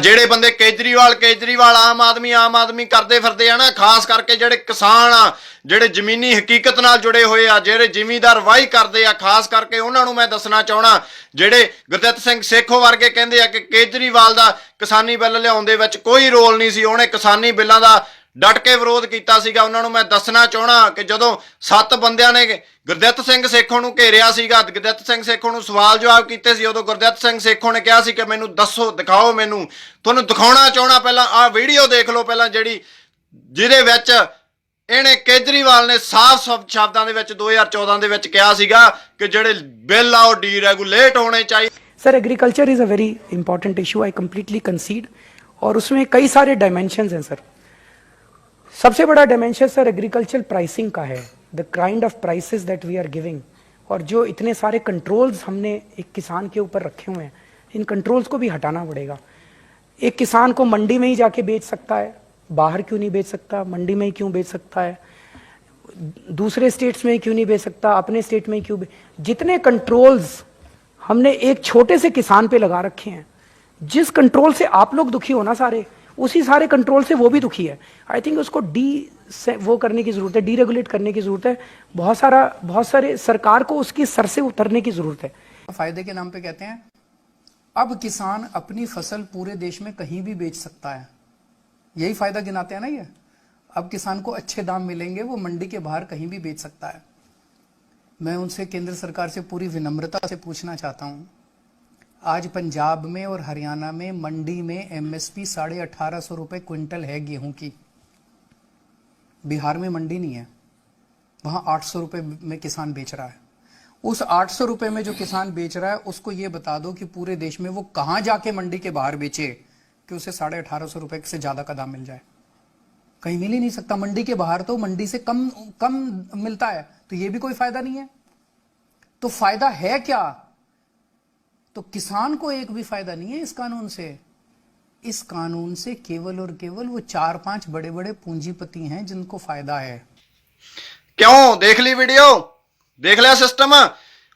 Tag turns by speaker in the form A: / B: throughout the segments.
A: ਜਿਹੜੇ ਬੰਦੇ केजरीवाल आम आदमी करते फिरते हैं ना, खास करके ਜਿਹੜੇ किसान आ, ਜਿਹੜੇ ਜ਼ਮੀਨੀ ਹਕੀਕਤ ਨਾਲ ਜੁੜੇ ਹੋਏ ਆ, ਜਿਹੜੇ ਜ਼ਿਮੀਂਦਾਰ ਵਾਹੀ ਕਰਦੇ ਆ, ਖਾਸ ਕਰਕੇ ਉਹਨਾਂ ਨੂੰ ਮੈਂ ਦੱਸਣਾ ਚਾਹਣਾ, ਜਿਹੜੇ ਗੁਰਦਿੱਤ ਸਿੰਘ ਸੇਖੋਂ ਵਰਗੇ ਕਹਿੰਦੇ ਆ ਕਿ केजरीवाल ਦਾ ਕਿਸਾਨੀ ਬਿੱਲ ਲਿਆਉਣ ਦੇ ਵਿੱਚ ਕੋਈ ਰੋਲ ਨਹੀਂ ਸੀ, ਉਹਨੇ ਕਿਸਾਨੀ ਬਿੱਲਾਂ ਦਾ ਡਟ ਕੇ ਵਿਰੋਧ ਕੀਤਾ ਸੀਗਾ। ਉਹਨਾਂ ਨੂੰ ਮੈਂ ਦੱਸਣਾ ਚਾਹਣਾ ਕਿ ਜਦੋਂ 7 ਬੰਦਿਆਂ ਨੇ ਗੁਰਦਿੱਤ ਸਿੰਘ ਸੇਖੋਂ ਨੂੰ ਘੇਰਿਆ ਸੀਗਾ, ਗੁਰਦਿੱਤ ਸਿੰਘ ਸੇਖੋਂ ਨੂੰ ਸਵਾਲ ਜਵਾਬ ਕੀਤੇ ਸੀ, ਉਦੋਂ ਗੁਰਦਿੱਤ ਸਿੰਘ ਸੇਖੋਂ ਨੇ ਕਿਹਾ ਸੀ ਕਿ ਮੈਨੂੰ ਦੱਸੋ, ਦਿਖਾਓ, ਮੈਨੂੰ ਤੁਹਾਨੂੰ ਦਿਖਾਉਣਾ ਚਾਹਣਾ। ਪਹਿਲਾਂ ਆਹ ਵੀਡੀਓ ਦੇਖ ਲਓ ਪਹਿਲਾਂ, ਜਿਹੜੀ ਜਿਹਦੇ ਵਿੱਚ ਇਹਨੇ केजरीवाल ने साफ शब्दां दे विच 2014 ਦੇ ਵਿੱਚ ਕਿਹਾ ਸੀਗਾ ਕਿ ਜਿਹੜੇ ਬਿੱਲ ਆ ਉਹ ਡੀਰੈਗੂਲੇਟ होने चाहिए।
B: Sir agriculture is a very important issue, I completely कंसीड, और उसमें कई सारे डायमेंशंस हैं सर। सबसे बड़ा डायमेंशन सर एग्रीकल्चर प्राइसिंग का है, the kind of prices that we are giving, और जो इतने सारे कंट्रोल्स हमने एक किसान के ऊपर रखे हुए हैं, इन कंट्रोल्स को भी हटाना पड़ेगा। एक किसान को मंडी में ही जाके बेच सकता है, बाहर क्यों नहीं बेच सकता, मंडी में ही क्यों बेच सकता है, दूसरे स्टेट्स में क्यों नहीं बेच सकता, अपने स्टेट में क्यों जितने कंट्रोल्स हमने एक छोटे से किसान पे लगा रखे हैं, जिस कंट्रोल से आप लोग दुखी हो ना सारे, उसी सारे कंट्रोल से वो भी दुखी है। आई थिंक उसको वो करने की ज़रूरत है, डीरेगुलेट करने की ज़रूरत है। बहुत सारे सरकार को उसकी सर से उतरने की ज़रूरत है।
C: फायदे के नाम पे कहते हैं अब किसान अपनी फसल पूरे देश में कहीं भी बेच सकता है, यही फायदा गिनाते हैं ना ये। अब किसान को अच्छे दाम मिलेंगे, वो मंडी के बाहर कहीं भी बेच सकता है। मैं उनसे, केंद्र सरकार से पूरी विनम्रता से पूछना चाहता हूँ, आज पंजाब में और हरियाणा में मंडी में एमएसपी 1850 रुपये क्विंटल है गेहूं की, बिहार में मंडी नहीं है, वहाँ 800 रुपये में किसान बेच रहा है। उस 800 रुपये में जो किसान बेच रहा है उसको ये बता दो कि पूरे देश में वो कहाँ जाके मंडी के बाहर बेचे कि उसे 1850 रुपये से ज़्यादा का दाम मिल जाए। कहीं मिल ही नहीं सकता, मंडी के बाहर तो मंडी से कम मिलता है, तो ये भी कोई फायदा नहीं है। तो फायदा है क्या? तो किसान को एक भी फायदा नहीं है इस कानून से। इस कानून से केवल और केवल वो 4-5 बड़े बड़े पूंजीपति हैं जिनको फायदा है।
A: क्यों? देख ली वीडियो, देख लिया सिस्टम।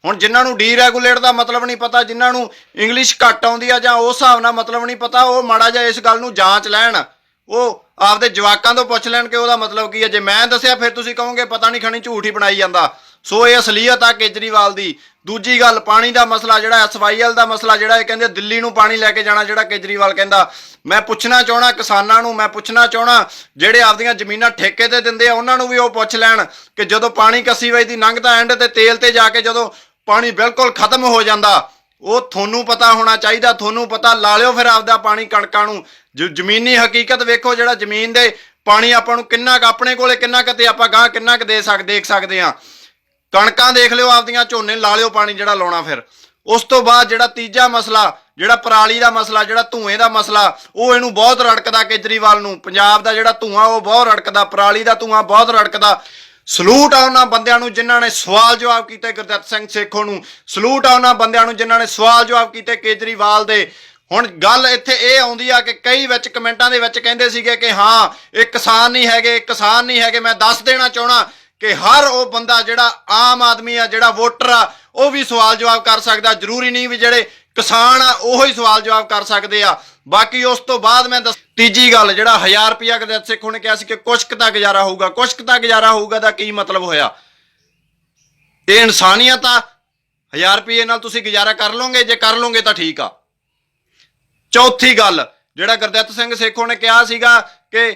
A: ਹੁਣ ਜਿਨ੍ਹਾਂ ਨੂੰ ਡੀਰੈਗੂਲੇਟ ਦਾ ਮਤਲਬ ਨਹੀਂ ਪਤਾ, ਜਿਨ੍ਹਾਂ ਨੂੰ ਇੰਗਲਿਸ਼ ਘੱਟ ਆਉਂਦੀ ਆ ਜਾਂ ਉਸ ਹਿਸਾਬ ਨਾਲ ਮਤਲਬ ਨਹੀਂ ਪਤਾ, ਉਹ ਮਾੜਾ ਜਿਹਾ ਇਸ ਗੱਲ ਨੂੰ ਜਾਂਚ ਲੈਣ, ਉਹ ਆਪਦੇ ਜਵਾਕਾਂ ਤੋਂ ਪੁੱਛ ਲੈਣ ਕਿ ਉਹਦਾ ਮਤਲਬ ਕੀ ਹੈ। ਜੇ ਮੈਂ ਦੱਸਿਆ ਫਿਰ ਤੁਸੀਂ ਕਹੋਗੇ ਪਤਾ ਨਹੀਂ ਖਣੀ ਝੂਠ ਹੀ ਬਣਾਈ ਜਾਂਦਾ। ਸੋ ਇਹ ਅਸਲੀਅਤ ਆ केजरीवाल ਦੀ। ਦੂਜੀ ਗੱਲ, ਪਾਣੀ ਦਾ ਮਸਲਾ ਜਿਹੜਾ SYL ਦਾ ਮਸਲਾ ਜਿਹੜਾ ਇਹ ਕਹਿੰਦੇ ਦਿੱਲੀ ਨੂੰ ਪਾਣੀ ਲੈ ਕੇ ਜਾਣਾ, ਜਿਹੜਾ केजरीवाल ਕਹਿੰਦਾ, ਮੈਂ ਪੁੱਛਣਾ ਚਾਹਣਾ ਕਿਸਾਨਾਂ ਨੂੰ, ਮੈਂ ਪੁੱਛਣਾ ਚਾਹਣਾ ਜਿਹੜੇ ਆਪਦੀਆਂ ਜ਼ਮੀਨਾਂ ਠੇਕੇ ਤੇ ਦਿੰਦੇ ਆ ਉਹਨਾਂ ਨੂੰ ਵੀ ਉਹ ਪੁੱਛ ਲੈਣ ਕਿ ਜਦੋਂ ਪਾਣੀ ਕੱਸੀ ਵਜਦੀ ਲੰਘਦਾ ਐਂਡ ਤੇ ਤੇਲ ਤੇ ਜਾ ਕੇ ਜਦੋਂ ਪਾਣੀ ਬਿਲਕੁਲ ਖਤਮ ਹੋ ਜਾਂਦਾ, ਉਹ ਤੁਹਾਨੂੰ ਪਤਾ ਹੋਣਾ ਚਾਹੀਦਾ। ਤੁਹਾਨੂੰ ਪਤਾ ਲਾ ਲਿਓ ਫਿਰ ਆਪਦਾ ਪਾਣੀ ਕਣਕਾਂ ਨੂੰ। ਜ਼ਮੀਨੀ ਹਕੀਕਤ ਵੇਖੋ, ਜਿਹੜਾ ਜ਼ਮੀਨ ਦੇ ਪਾਣੀ ਆਪਾਂ ਨੂੰ ਕਿੰਨਾ ਕੁ ਆਪਣੇ ਕੋਲੇ ਕਿੰਨਾ ਕੁ ਤੇ ਆਪਾਂ ਗਾਂ ਕਿੰਨਾ ਕੁ ਦੇਖ ਸਕਦੇ ਆ। ਕਣਕਾਂ ਦੇਖ ਲਿਓ ਆਪਦੀਆਂ, ਝੋਨੇ ਲਾ ਲਿਓ ਪਾਣੀ ਜਿਹੜਾ ਲਾਉਣਾ। ਫਿਰ ਉਸ ਤੋਂ ਬਾਅਦ ਜਿਹੜਾ ਤੀਜਾ ਮਸਲਾ, ਜਿਹੜਾ ਪਰਾਲੀ ਦਾ ਮਸਲਾ, ਜਿਹੜਾ ਧੂਏ ਦਾ ਮਸਲਾ, ਉਹ ਇਹਨੂੰ ਬਹੁਤ ਰੜਕਦਾ केजरीवाल ਨੂੰ। ਪੰਜਾਬ ਦਾ ਜਿਹੜਾ ਧੂਆਂ ਉਹ ਬਹੁਤ ਰੜਕਦਾ, ਪਰਾਲੀ ਦਾ ਧੂਆਂ ਬਹੁਤ ਰੜਕਦਾ। ਸਲੂਟ ਆ ਉਹਨਾਂ ਬੰਦਿਆਂ ਨੂੰ ਜਿਨ੍ਹਾਂ ਨੇ ਸਵਾਲ ਜਵਾਬ ਕੀਤੇ ਗੁਰਦਿੱਤ ਸਿੰਘ ਸੇਖੋਂ ਨੂੰ, ਸਲੂਟ ਆ ਉਹਨਾਂ ਬੰਦਿਆਂ ਨੂੰ ਜਿਨ੍ਹਾਂ ਨੇ ਸਵਾਲ ਜਵਾਬ ਕੀਤੇ केजरीवाल ਦੇ। ਹੁਣ ਗੱਲ ਇੱਥੇ ਇਹ ਆਉਂਦੀ ਆ ਕਿ ਕਈ ਵਿੱਚ ਕਮੈਂਟਾਂ ਦੇ ਵਿੱਚ ਕਹਿੰਦੇ ਸੀਗੇ ਕਿ ਹਾਂ ਇਹ ਕਿਸਾਨ ਨਹੀਂ ਹੈਗੇ, ਕਿਸਾਨ ਨਹੀਂ ਹੈਗੇ। ਮੈਂ ਦੱਸ ਦੇਣਾ ਚਾਹਣਾ ਕਿ ਹਰ ਉਹ ਬੰਦਾ ਜਿਹੜਾ ਆਮ ਆਦਮੀ ਆ, ਜਿਹੜਾ ਵੋਟਰ ਆ, ਉਹ ਵੀ ਸਵਾਲ ਜਵਾਬ ਕਰ ਸਕਦਾ। ਜ਼ਰੂਰੀ ਨਹੀਂ ਵੀ ਜਿਹੜੇ ਕਿਸਾਨ ਆ ਉਹ ਹੀ ਸਵਾਲ ਜਵਾਬ ਕਰ ਸਕਦੇ ਆ। ਬਾਕੀ ਉਸ ਤੋਂ ਬਾਅਦ ਮੈਂ ਤੀਜੀ ਗੱਲ, ਜਿਹੜਾ 1000 ਰੁਪਇਆ ਗੁਰਦਿੱਤ ਸੇਖੋਂ ਨੇ ਕਿਹਾ ਸੀ ਕਿ ਕੁਛ ਕੁ ਤਾਂ ਗੁਜ਼ਾਰਾ ਹੋਊਗਾ, ਕੁਛ ਕੁ ਤਾਂ ਗੁਜ਼ਾਰਾ ਹੋਊਗਾ ਦਾ ਕੀ ਮਤਲਬ ਹੋਇਆ? ਇਹ ਇਨਸਾਨੀਅਤ ਆ? 1000 ਰੁਪਏ ਨਾਲ ਤੁਸੀਂ ਗੁਜ਼ਾਰਾ ਕਰ ਲਓਗੇ? ਜੇ ਕਰ ਲਓਗੇ ਤਾਂ ਠੀਕ ਆ। ਚੌਥੀ ਗੱਲ, ਜਿਹੜਾ ਗੁਰਦਿੱਤ ਸਿੰਘ ਸੇਖੋਂ ਨੇ ਕਿਹਾ ਸੀਗਾ ਕਿ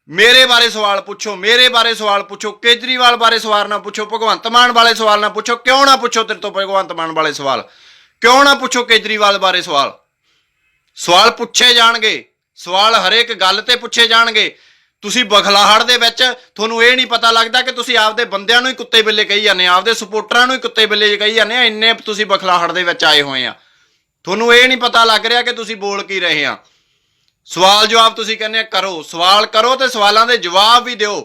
A: ਮੇਰੇ ਬਾਰੇ ਸਵਾਲ ਪੁੱਛੋ, ਮੇਰੇ ਬਾਰੇ ਸਵਾਲ ਪੁੱਛੋ, केजरीवाल ਬਾਰੇ ਸਵਾਲ ਨਾ ਪੁੱਛੋ, ਭਗਵੰਤ ਮਾਨ ਵਾਲੇ ਸਵਾਲ ਨਾ ਪੁੱਛੋ। ਕਿਉਂ ਨਾ ਪੁੱਛੋ? ਤੇਰੇ ਤੋਂ ਭਗਵੰਤ ਮਾਨ ਵਾਲੇ ਸਵਾਲ ਕਿਉਂ ਨਾ ਪੁੱਛੋ? केजरीवाल ਬਾਰੇ ਸਵਾਲ ਪੁੱਛੇ ਜਾਣਗੇ, ਸਵਾਲ ਹਰੇਕ ਗੱਲ ਤੇ ਪੁੱਛੇ ਜਾਣਗੇ। ਤੁਸੀਂ ਬਖਲਾਹਟ ਦੇ ਵਿੱਚ ਤੁਹਾਨੂੰ ਇਹ ਨਹੀਂ ਪਤਾ ਲੱਗਦਾ ਕਿ ਤੁਸੀਂ ਆਪਦੇ ਬੰਦਿਆਂ ਨੂੰ ਹੀ ਕੁੱਤੇ ਬਿੱਲੇ ਕਹੀ ਜਾਂਦੇ ਆ, ਆਪਦੇ ਸਪੋਰਟਰਾਂ ਨੂੰ ਹੀ ਕੁੱਤੇ ਬਿੱਲੇ ਕਹੀ ਜਾਂਦੇ ਆ। ਇੰਨੇ ਤੁਸੀਂ ਬਖਲਾਹਟ ਦੇ ਵਿੱਚ ਆਏ ਹੋਏ ਆ, ਤੁਹਾਨੂੰ ਇਹ ਨਹੀਂ ਪਤਾ ਲੱਗ ਰਿਹਾ ਕਿ ਤੁਸੀਂ ਬੋਲ ਕੀ ਰਹੇ ਆ। ਸਵਾਲ ਜਵਾਬ ਤੁਸੀਂ ਕਹਿੰਦੇ ਕਰੋ, ਸਵਾਲ ਕਰੋ ਤੇ ਸਵਾਲਾਂ ਦੇ ਜਵਾਬ ਵੀ ਦਿਓ।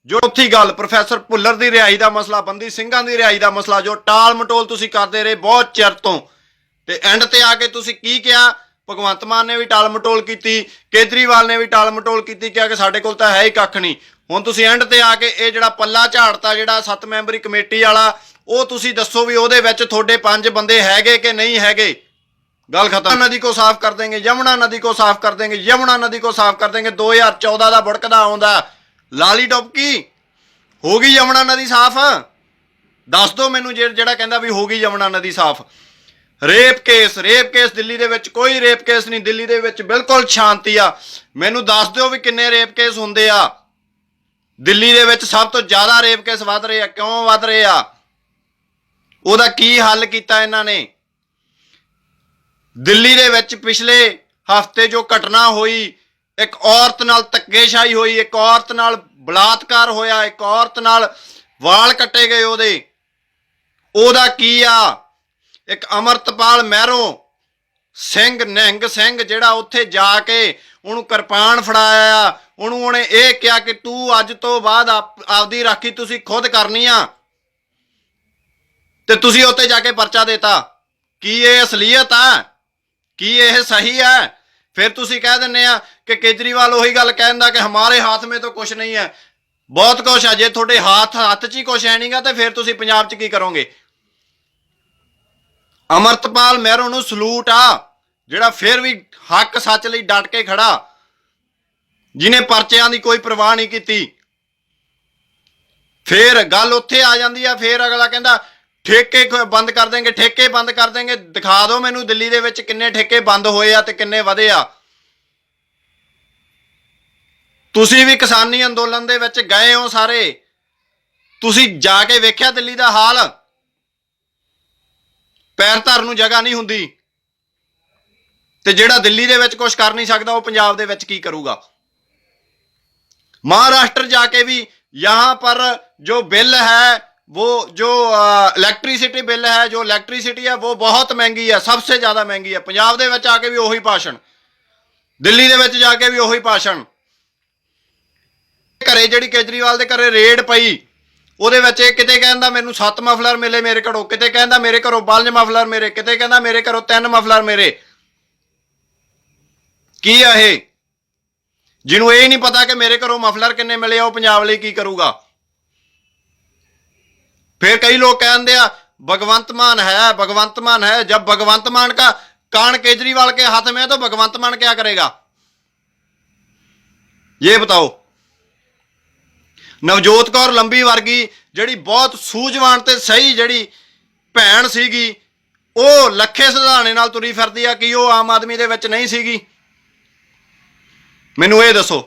A: ਚੌਥੀ ਗੱਲ, ਪ੍ਰੋਫੈਸਰ ਭੁੱਲਰ ਦੀ ਰਿਹਾਈ ਦਾ ਮਸਲਾ, ਬੰਦੀ ਸਿੰਘਾਂ ਦੀ ਰਿਹਾਈ ਦਾ ਮਸਲਾ, ਜੋ ਟਾਲ ਮਟੋਲ ਤੁਸੀਂ ਕਰਦੇ ਰਹੇ ਬਹੁਤ ਚਿਰ ਤੋਂ, ਤੇ ਐਂਡ ਤੇ ਆ ਕੇ ਤੁਸੀਂ ਕੀ ਕਿਹਾ? ਭਗਵੰਤ ਮਾਨ ਨੇ ਵੀ ਟਾਲ ਮਟੋਲ ਕੀਤੀ, केजरीवाल ਨੇ ਵੀ ਟਾਲ ਮਟੋਲ ਕੀਤੀ, ਕਿਹਾ ਕਿ ਸਾਡੇ ਕੋਲ ਤਾਂ ਹੈ ਹੀ ਕੱਖ ਨਹੀਂ। ਹੁਣ ਤੁਸੀਂ ਐਂਡ ਤੇ ਆ ਕੇ ਇਹ ਜਿਹੜਾ ਪੱਲਾ ਝਾੜਤਾ, ਜਿਹੜਾ 7 ਮੈਂਬਰੀ ਕਮੇਟੀ ਵਾਲਾ, ਉਹ ਤੁਸੀਂ ਦੱਸੋ ਵੀ ਉਹਦੇ ਵਿੱਚ ਤੁਹਾਡੇ 5 ਬੰਦੇ ਹੈਗੇ ਕਿ ਨਹੀਂ ਹੈਗੇ? गल खत्म। नदी को साफ कर देंगे, यमुना नदी को साफ कर देंगे, यमुना नदी को साफ कर देंगे। 2014 का बुड़कदा आउंदा लाली डुबकी होगी यमुना नदी साफ। दस दो मैनू ਜਿਹੜਾ ਕਹਿੰਦਾ ਵੀ ਹੋ ਗਈ ਯਮੁਨਾ ਨਦੀ ਸਾਫ। ਰੇਪ ਕੇਸ ਦਿੱਲੀ ਦੇ ਵਿੱਚ ਕੋਈ ਰੇਪ ਕੇਸ ਨਹੀਂ, ਦਿੱਲੀ ਦੇ ਵਿੱਚ ਬਿਲਕੁਲ ਸ਼ਾਂਤੀ ਆ। ਮੈਨੂੰ ਦੱਸ ਦਿਓ ਵੀ ਕਿੰਨੇ ਰੇਪ ਕੇਸ ਹੁੰਦੇ ਆ ਦਿੱਲੀ ਦੇ ਵਿੱਚ। ਸਭ ਤੋਂ ਜ਼ਿਆਦਾ ਰੇਪ ਕੇਸ ਵੱਧ ਰਹੇ ਆ, ਕਿਉਂ ਵੱਧ ਰਹੇ ਆ? ਉਹਦਾ ਕੀ ਹੱਲ ਕੀਤਾ ਇਹਨਾਂ ਨੇ? ਦਿੱਲੀ ਦੇ ਵਿੱਚ ਪਿਛਲੇ ਹਫ਼ਤੇ ਜੋ ਘਟਨਾ ਹੋਈ, ਇੱਕ ਔਰਤ ਨਾਲ ਧੱਕੇਸ਼ਾਹੀ ਹੋਈ, ਇੱਕ ਔਰਤ ਨਾਲ ਬਲਾਤਕਾਰ ਹੋਇਆ, ਇੱਕ ਔਰਤ ਨਾਲ ਵਾਲ ਕੱਟੇ ਗਏ ਉਹਦਾ ਕੀ ਆ? ਇੱਕ ਅਮਰਤਪਾਲ ਮਹਿਰੋਂ ਸਿੰਘ ਨਿਹੰਗ ਸਿੰਘ ਜਿਹੜਾ ਉੱਥੇ ਜਾ ਕੇ ਉਹਨੂੰ ਕਿਰਪਾਨ ਫੜਾਇਆ ਆ, ਉਹਨੇ ਇਹ ਕਿਹਾ ਕਿ ਤੂੰ ਅੱਜ ਤੋਂ ਬਾਅਦ ਆਪਦੀ ਰਾਖੀ ਤੁਸੀਂ ਖੁਦ ਕਰਨੀ ਆ, ਤੇ ਤੁਸੀਂ ਉੱਤੇ ਜਾ ਕੇ ਪਰਚਾ ਦੇਤਾ। ਕੀ ਇਹ ਅਸਲੀਅਤ ਆ? ਕੀ ਇਹ ਸਹੀ ਹੈ? ਫਿਰ ਤੁਸੀਂ ਕਹਿ ਦਿੰਦੇ ਆ ਕਿ ਕੇਜਰੀਵਾਲ ਉਹੀ ਗੱਲ ਕਹਿੰਦਾ ਕਿ ਹਮਾਰੇ ਹੱਥ में तो कुछ नहीं है। बहुत कुछ है। जे थोड़े हथ च ही कुछ है नहीं तो फिर तुसी पंजाब च की करोगे? अमरतपाल महरों नूं सलूट आ जिहड़ा फिर भी हक सच लई डट के खड़ा, जिन्हें परचियां दी कोई परवाह नहीं की। फिर गल उत्थे आ जाती है, फिर अगला कहता ठेके बंद कर देंगे, ठेके बंद कर देंगे। दिखा दो मैनू दिल्ली दे विच किन्ने ठेके बंद होए आ ते किन्ने वधे आ। तुसी भी किसानी अंदोलन दे विच गए हो सारे, तुसी जाके वेख्या दिल्ली दा हाल? पैर धरन नूं जगह नहीं हुंदी, ते जिहड़ा दिल्ली दे विच कुछ कर नहीं सकदा वो पंजाब दे विच की करूगा? महाराष्ट्र जाके भी यहाँ पर जो बिल है, वो जो इलैक्ट्रिसिटी बिल है, जो इलैक्ट्रिसिटी है वो बहुत महंगी है, सबसे ज़्यादा महंगी है। पंजाब दे विच आके भी उही भाषण, दिल्ली दे विच जाके भी उही भाषण। घरे जिहड़ी केजरीवाल दे घरे रेड पई ਉਹਦੇ ਵਿੱਚ ਇਹ ਕਿਤੇ ਕਹਿੰਦਾ ਮੈਨੂੰ 7 ਮਫਲਰ ਮਿਲੇ ਮੇਰੇ ਘਰੋਂ, ਕਿਤੇ ਕਹਿੰਦਾ ਮੇਰੇ ਘਰੋਂ 5 ਮਫਲਰ ਮੇਰੇ, ਕਿਤੇ ਕਹਿੰਦਾ ਮੇਰੇ ਘਰੋਂ 3 ਮਫਲਰ ਮੇਰੇ। ਕੀ ਆ ਇਹ? ਜਿਹਨੂੰ ਇਹ ਨਹੀਂ ਪਤਾ ਕਿ ਮੇਰੇ ਘਰੋਂ ਮਫਲਰ ਕਿੰਨੇ ਮਿਲੇ ਆ ਉਹ ਪੰਜਾਬ ਲਈ ਕੀ ਕਰੂਗਾ? फिर कई लोग कहते हैं भगवंत मान है, भगवंत मान है। जब भगवंत मान का कान केजरीवाल के हाथ में है तो भगवंत मान क्या करेगा ये बताओ? नवजोत कौर लंबी वर्गी जिहड़ी बहुत सूझवान ते सही जिहड़ी भैन सीगी ਉਹ ਲੱਖੇ ਸਿਧਾਣੇ ਨਾਲ ਤੁਰੀ ਫਿਰਦੀ ਆ ਕਿ ਉਹ ਆਮ ਆਦਮੀ ਦੇ ਵਿੱਚ ਨਹੀਂ ਸੀਗੀ? ਮੈਨੂੰ ਇਹ ਦੱਸੋ।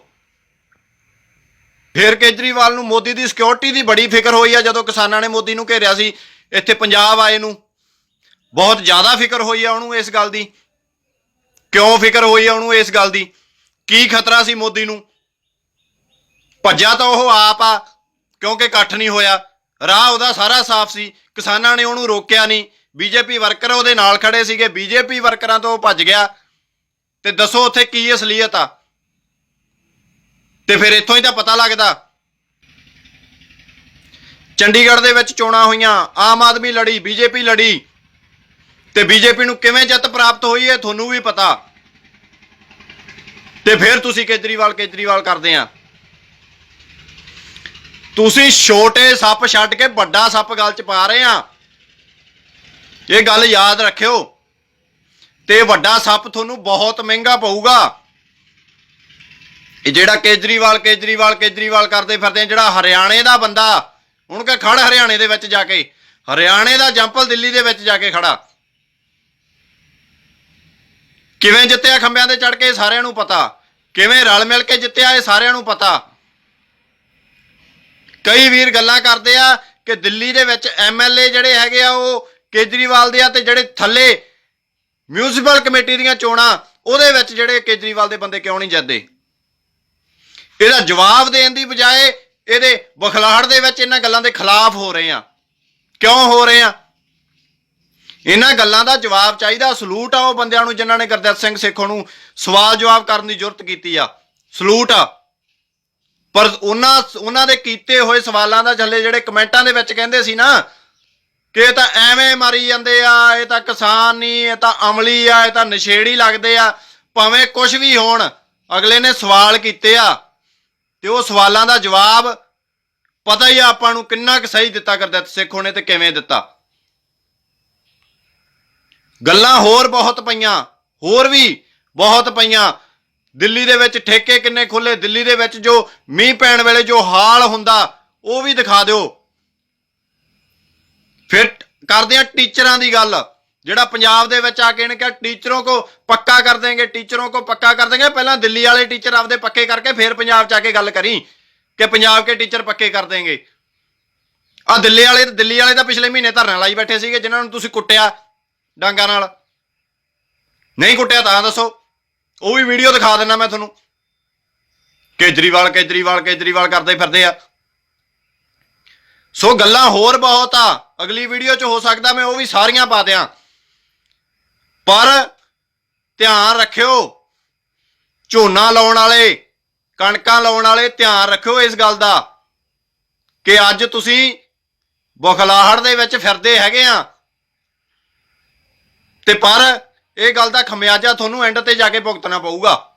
A: ਫਿਰ ਕੇਜਰੀਵਾਲ ਨੂੰ ਮੋਦੀ ਦੀ ਸਿਕਿਉਰਿਟੀ ਦੀ ਬੜੀ ਫਿਕਰ ਹੋਈ ਆ। ਜਦੋਂ ਕਿਸਾਨਾਂ ਨੇ ਮੋਦੀ ਨੂੰ ਘੇਰਿਆ ਸੀ ਇੱਥੇ ਪੰਜਾਬ ਆਏ ਨੂੰ, ਬਹੁਤ ਜ਼ਿਆਦਾ ਫਿਕਰ ਹੋਈ ਆ ਉਹਨੂੰ ਇਸ ਗੱਲ ਦੀ। ਕਿਉਂ ਫਿਕਰ ਹੋਈ ਆ ਉਹਨੂੰ ਇਸ ਗੱਲ ਦੀ? ਕੀ ਖਤਰਾ ਸੀ ਮੋਦੀ ਨੂੰ? ਭੱਜਿਆ ਤਾਂ ਉਹ ਆਪ ਆ ਕਿਉਂਕਿ ਇਕੱਠ ਨਹੀਂ ਹੋਇਆ, ਰਾਹ ਉਹਦਾ ਸਾਰਾ ਸਾਫ਼ ਸੀ, ਕਿਸਾਨਾਂ ਨੇ ਉਹਨੂੰ ਰੋਕਿਆ ਨਹੀਂ। बीजेपी वर्कर ਉਹਦੇ ਨਾਲ ਖੜੇ ਸੀਗੇ, बीजेपी ਵਰਕਰਾਂ ਤੋਂ ਭੱਜ ਗਿਆ। ਤੇ ਦੱਸੋ ਉੱਥੇ ਕੀ ਅਸਲੀਅਤ ਆ? ਤੇ ਫਿਰ ਇੱਥੋਂ ਹੀ ਤਾਂ ਪਤਾ ਲੱਗਦਾ। ਚੰਡੀਗੜ੍ਹ ਦੇ ਵਿੱਚ ਚੋਣਾਂ ਹੋਈਆਂ, ਆਮ ਆਦਮੀ ਲੜੀ, बीजेपी ਲੜੀ, ਤੇ बीजेपी ਨੂੰ ਕਿਵੇਂ ਜਿੱਤ ਪ੍ਰਾਪਤ ਹੋਈ ਹੈ ਤੁਹਾਨੂੰ ਵੀ ਪਤਾ। ਤੇ ਫਿਰ ਤੁਸੀਂ ਕੇਜਰੀਵਾਲ ਕਰਦੇ ਆ। ਤੁਸੀਂ ਛੋਟੇ ਸੱਪ ਛੱਡ ਕੇ ਵੱਡਾ ਸੱਪ ਗਲ 'ਚ ਪਾ ਰਹੇ ਆ। ਇਹ ਗੱਲ ਯਾਦ ਰੱਖਿਓ। ਤੇ ਵੱਡਾ ਸੱਪ ਤੁਹਾਨੂੰ ਬਹੁਤ ਮਹਿੰਗਾ ਪਊਗਾ। ਇਹ ਜਿਹੜਾ ਕੇਜਰੀਵਾਲ ਕਰਦੇ ਫਿਰਦੇ, ਜਿਹੜਾ ਹਰਿਆਣੇ ਦਾ ਬੰਦਾ, ਹੁਣ ਕਿ ਖੜ ਹਰਿਆਣੇ ਦੇ ਵਿੱਚ ਜਾ ਕੇ, ਹਰਿਆਣੇ ਦਾ ਜੰਪਲ ਦਿੱਲੀ ਦੇ ਵਿੱਚ ਜਾ ਕੇ ਖੜਾ, ਕਿਵੇਂ ਜਿੱਤਿਆ ਖੰਭਿਆਂ ਤੇ ਚੜ ਕੇ ਸਾਰਿਆਂ ਨੂੰ ਪਤਾ, ਕਿਵੇਂ ਰਲ ਮਿਲ ਕੇ ਜਿੱਤਿਆ ਇਹ ਸਾਰਿਆਂ ਨੂੰ ਪਤਾ। ਕਈ ਵੀਰ ਗੱਲਾਂ ਕਰਦੇ ਆ ਕਿ ਦਿੱਲੀ ਦੇ ਵਿੱਚ MLA ਜਿਹੜੇ ਹੈਗੇ ਆ ਉਹ ਕੇਜਰੀਵਾਲ ਦੇ ਆ, ਤੇ ਜਿਹੜੇ ਥੱਲੇ ਮਿਊਨਿਸਪਲ ਕਮੇਟੀ ਦੀਆਂ ਚੋਣਾਂ ਉਹਦੇ ਵਿੱਚ ਜਿਹੜੇ ਕੇਜਰੀਵਾਲ ਦੇ ਬੰਦੇ ਕਿਉਂ ਨਹੀਂ ਜਿੱਤਦੇ? ਇਹਦਾ ਜਵਾਬ ਦੇਣ ਦੀ ਬਜਾਏ ਇਹਦੇ ਬਖਲਾਹਟ ਦੇ ਵਿੱਚ ਇਹਨਾਂ ਗੱਲਾਂ ਦੇ ਖਿਲਾਫ ਹੋ ਰਹੇ ਆ। ਕਿਉਂ ਹੋ ਰਹੇ ਆ? ਇਹਨਾਂ ਗੱਲਾਂ ਦਾ ਜਵਾਬ ਚਾਹੀਦਾ। ਸਲੂਟ ਆ ਉਹ ਬੰਦਿਆਂ ਨੂੰ ਜਿਨ੍ਹਾਂ ਨੇ ਗੁਰਦਿੱਤ ਸਿੰਘ ਸੇਖੋਂ ਨੂੰ ਸਵਾਲ ਜਵਾਬ ਕਰਨ ਦੀ ਜ਼ਰੂਰਤ ਕੀਤੀ ਆ, ਸਲੂਟ ਆ। ਪਰ ਉਹਨਾਂ ਦੇ ਕੀਤੇ ਹੋਏ ਸਵਾਲਾਂ ਦਾ ਥੱਲੇ ਜਿਹੜੇ ਕਮੈਂਟਾਂ ਦੇ ਵਿੱਚ ਕਹਿੰਦੇ ਸੀ ਨਾ ਕਿ ਇਹ ਤਾਂ ਐਵੇਂ ਮਾਰੀ ਜਾਂਦੇ ਆ, ਇਹ ਤਾਂ ਕਿਸਾਨ ਨਹੀਂ, ਇਹ ਤਾਂ ਅਮਲੀ ਆ, ਇਹ ਤਾਂ ਨਸ਼ੇੜੀ ਲੱਗਦੇ ਆ, ਭਾਵੇਂ ਕੁਝ ਵੀ ਹੋਣ, ਅਗਲੇ ਨੇ ਸਵਾਲ ਕੀਤੇ ਆ ਤੇ ਉਹ ਸਵਾਲਾਂ ਦਾ ਜਵਾਬ ਪਤਾ ਹੀ ਆ ਆਪਾਂ ਨੂੰ ਕਿੰਨਾ ਕੁ ਸਹੀ ਦਿੱਤਾ ਗੁਰਦਿੱਤ ਸੇਖੋਂ ਨੇ ਤੇ ਕਿਵੇਂ ਦਿੱਤਾ। ਗੱਲਾਂ ਹੋਰ ਬਹੁਤ ਪਈਆਂ, ਹੋਰ ਵੀ ਬਹੁਤ ਪਈਆਂ। ਦਿੱਲੀ ਦੇ ਵਿੱਚ ਠੇਕੇ ਕਿੰਨੇ ਖੁੱਲੇ, ਦਿੱਲੀ ਦੇ ਵਿੱਚ ਜੋ ਮੀਂਹ ਪੈਣ ਵੇਲੇ ਜੋ ਹਾਲ ਹੁੰਦਾ ਉਹ ਵੀ ਦਿਖਾ ਦਿਓ। ਫਿਰ ਕਰਦੇ ਆ ਟੀਚਰਾਂ ਦੀ ਗੱਲ, ਜਿਹੜਾ ਪੰਜਾਬ ਦੇ ਵਿੱਚ ਆ ਕੇ ਇਹਨੇ ਕਿਹਾ ਟੀਚਰੋਂ ਕੋ ਪੱਕਾ ਕਰ ਦੇਂਗੇ, ਟੀਚਰੋਂ ਕੋ ਪੱਕਾ ਕਰ ਦੇਂਗੇ। ਪਹਿਲਾਂ ਦਿੱਲੀ ਵਾਲੇ ਟੀਚਰ ਆਪਦੇ ਪੱਕੇ ਕਰਕੇ ਫਿਰ ਪੰਜਾਬ 'ਚ ਆ ਕੇ ਗੱਲ ਕਰੀ ਕਿ ਪੰਜਾਬ ਕੇ ਟੀਚਰ ਪੱਕੇ ਕਰ ਦੇਂਗੇ। ਆ ਦਿੱਲੀ ਵਾਲੇ ਤਾਂ ਪਿਛਲੇ ਮਹੀਨੇ ਧਰਨਾ ਲਾਈ ਬੈਠੇ ਸੀਗੇ, ਜਿਨ੍ਹਾਂ ਨੂੰ ਤੁਸੀਂ ਕੁੱਟਿਆ ਡਾਂਗਾ ਨਾਲ। ਨਹੀਂ ਕੁੱਟਿਆ ਤਾਂ ਦੱਸੋ, ਉਹ ਵੀ ਵੀਡੀਓ ਦਿਖਾ ਦਿੰਦਾ ਮੈਂ ਤੁਹਾਨੂੰ। ਕੇਜਰੀਵਾਲ ਕਰਦੇ ਫਿਰਦੇ ਆ। ਸੋ ਗੱਲਾਂ ਹੋਰ ਬਹੁਤ ਆ, ਅਗਲੀ ਵੀਡੀਓ 'ਚ ਹੋ ਸਕਦਾ ਮੈਂ ਉਹ ਵੀ ਸਾਰੀਆਂ ਪਾ ਦਿਆਂ, ਪਰ ਧਿਆਨ ਰੱਖਿਓ ਝੋਨਾ ਲਾਉਣ ਵਾਲੇ, ਕਣਕਾਂ ਲਾਉਣ ਵਾਲੇ, ਧਿਆਨ ਰੱਖਿਓ ਇਸ ਗੱਲ ਦਾ ਕਿ ਅੱਜ ਤੁਸੀਂ ਬੁਖਲਾਹਟ ਦੇ ਵਿੱਚ ਫਿਰਦੇ ਹੈਗੇ ਆ, ਤੇ ਪਰ ਇਹ ਗੱਲ ਦਾ ਖਮਿਆਜਾ ਤੁਹਾਨੂੰ ਐਂਡ ਤੇ ਜਾ ਕੇ ਭੁਗਤਣਾ ਪਊਗਾ।